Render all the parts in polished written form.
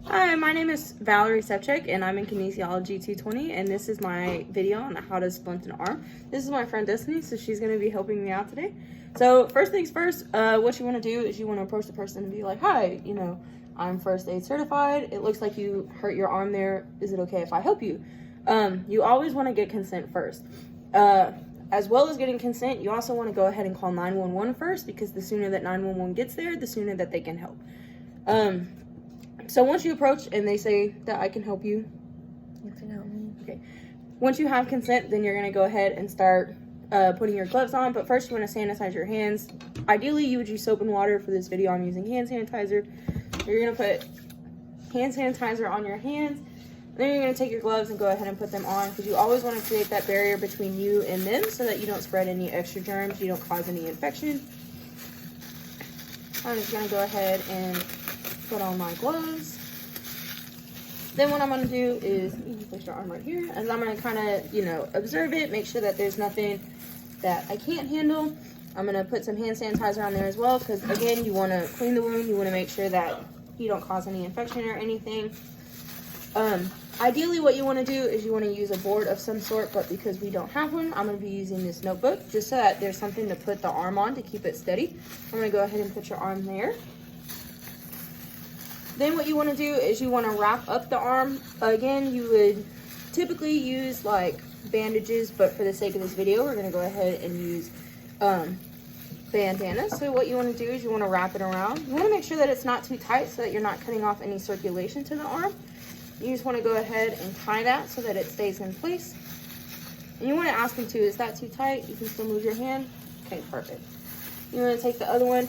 Hi, my name is Valerie Sepchik and I'm in Kinesiology 220 and this is my video on how to splint an arm. This is my friend Destiny, so she's going to be helping me out today. So first things first, what you want to do is you want to approach the person and be like, hi, I'm first aid certified. It looks like you hurt your arm there. Is it okay if I help you? You always want to get consent first. As well as getting consent, you also want to go ahead and call 911 first, because the sooner that 911 gets there, the sooner that they can help. So once you approach and they say that I can help you, You can help me. okay. Once you have consent, then you're gonna go ahead and start putting your gloves on. But first, you want to sanitize your hands. Ideally, you would use soap and water. For this video, I'm using hand sanitizer. You're gonna put hand sanitizer on your hands. Then you're gonna take your gloves and go ahead and put them on, because you always want to create that barrier between you and them so that you don't spread any extra germs, you don't cause any infection. I'm just gonna go ahead and put on my gloves. Then what I'm going to do is, you can place your arm right here, and I'm going to kind of, observe it, make sure that there's nothing that I can't handle. I'm going to put some hand sanitizer on there as well, because again, you want to clean the wound. You want to make sure that you don't cause any infection or anything. Ideally, what you want to do is you want to use a board of some sort, but because we don't have one, I'm going to be using this notebook just so that there's something to put the arm on to keep it steady. I'm going to go ahead and put your arm there. Then what you want to do is you want to wrap up the arm. Again, you would typically use like bandages, but for the sake of this video, we're going to go ahead and use bandanas. So what you want to do is you want to wrap it around. You want to make sure that it's not too tight so that you're not cutting off any circulation to the arm. You just want to go ahead and tie that so that it stays in place. And you want to ask them too, is that too tight? You can still move your hand. Okay, perfect. You want to take the other one.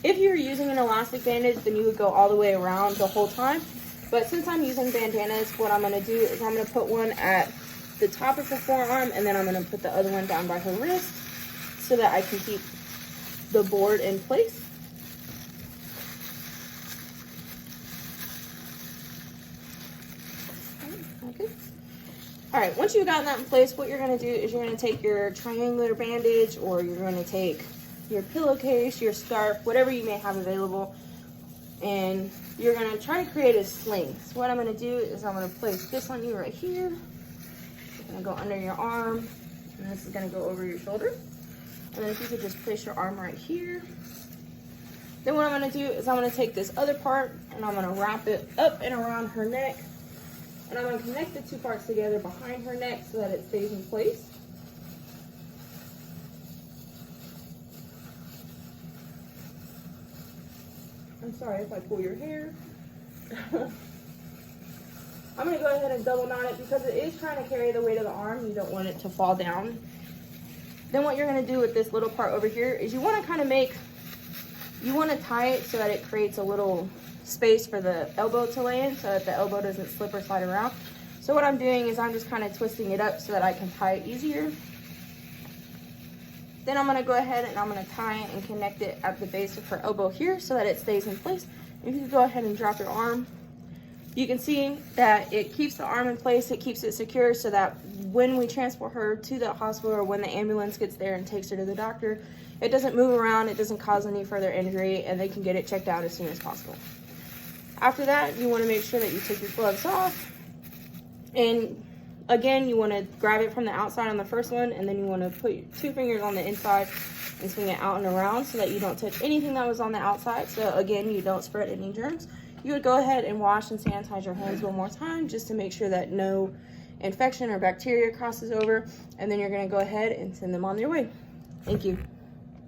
If you're using an elastic bandage, then you would go all the way around the whole time. But since I'm using bandanas, what I'm going to do is I'm going to put one at the top of her forearm, and then I'm going to put the other one down by her wrist so that I can keep the board in place. Okay. All right, once you've gotten that in place, what you're going to do is you're going to take your triangular bandage, or you're going to take your pillowcase, your scarf, whatever you may have available, and you're going to try to create a sling. So what I'm going to do is I'm going to place this on you right here. It's going to go under your arm, and this is going to go over your shoulder. And then if you could just place your arm right here. Then what I'm going to do is I'm going to take this other part and I'm going to wrap it up and around her neck, and I'm going to connect the two parts together behind her neck so that it stays in place. I'm sorry if I pull your hair. I'm going to go ahead and double knot it because it is trying to carry the weight of the arm. You don't want it to fall down. Then what you're going to do with this little part over here is you want to kind of you want to tie it so that it creates a little space for the elbow to lay in so that the elbow doesn't slip or slide around. So what I'm doing is I'm just kind of twisting it up so that I can tie it easier. Then I'm going to go ahead and I'm going to tie it and connect it at the base of her elbow here so that it stays in place. If you can go ahead and drop your arm, you can see that it keeps the arm in place, it keeps it secure so that when we transport her to the hospital or when the ambulance gets there and takes her to the doctor, it doesn't move around, it doesn't cause any further injury, and they can get it checked out as soon as possible. After that, you want to make sure that you take your gloves off, and again, you want to grab it from the outside on the first one, and then you want to put your 2 fingers on the inside and swing it out and around so that you don't touch anything that was on the outside. So again, you don't spread any germs. You would go ahead and wash and sanitize your hands one more time just to make sure that no infection or bacteria crosses over, and then you're going to go ahead and send them on their way. Thank you.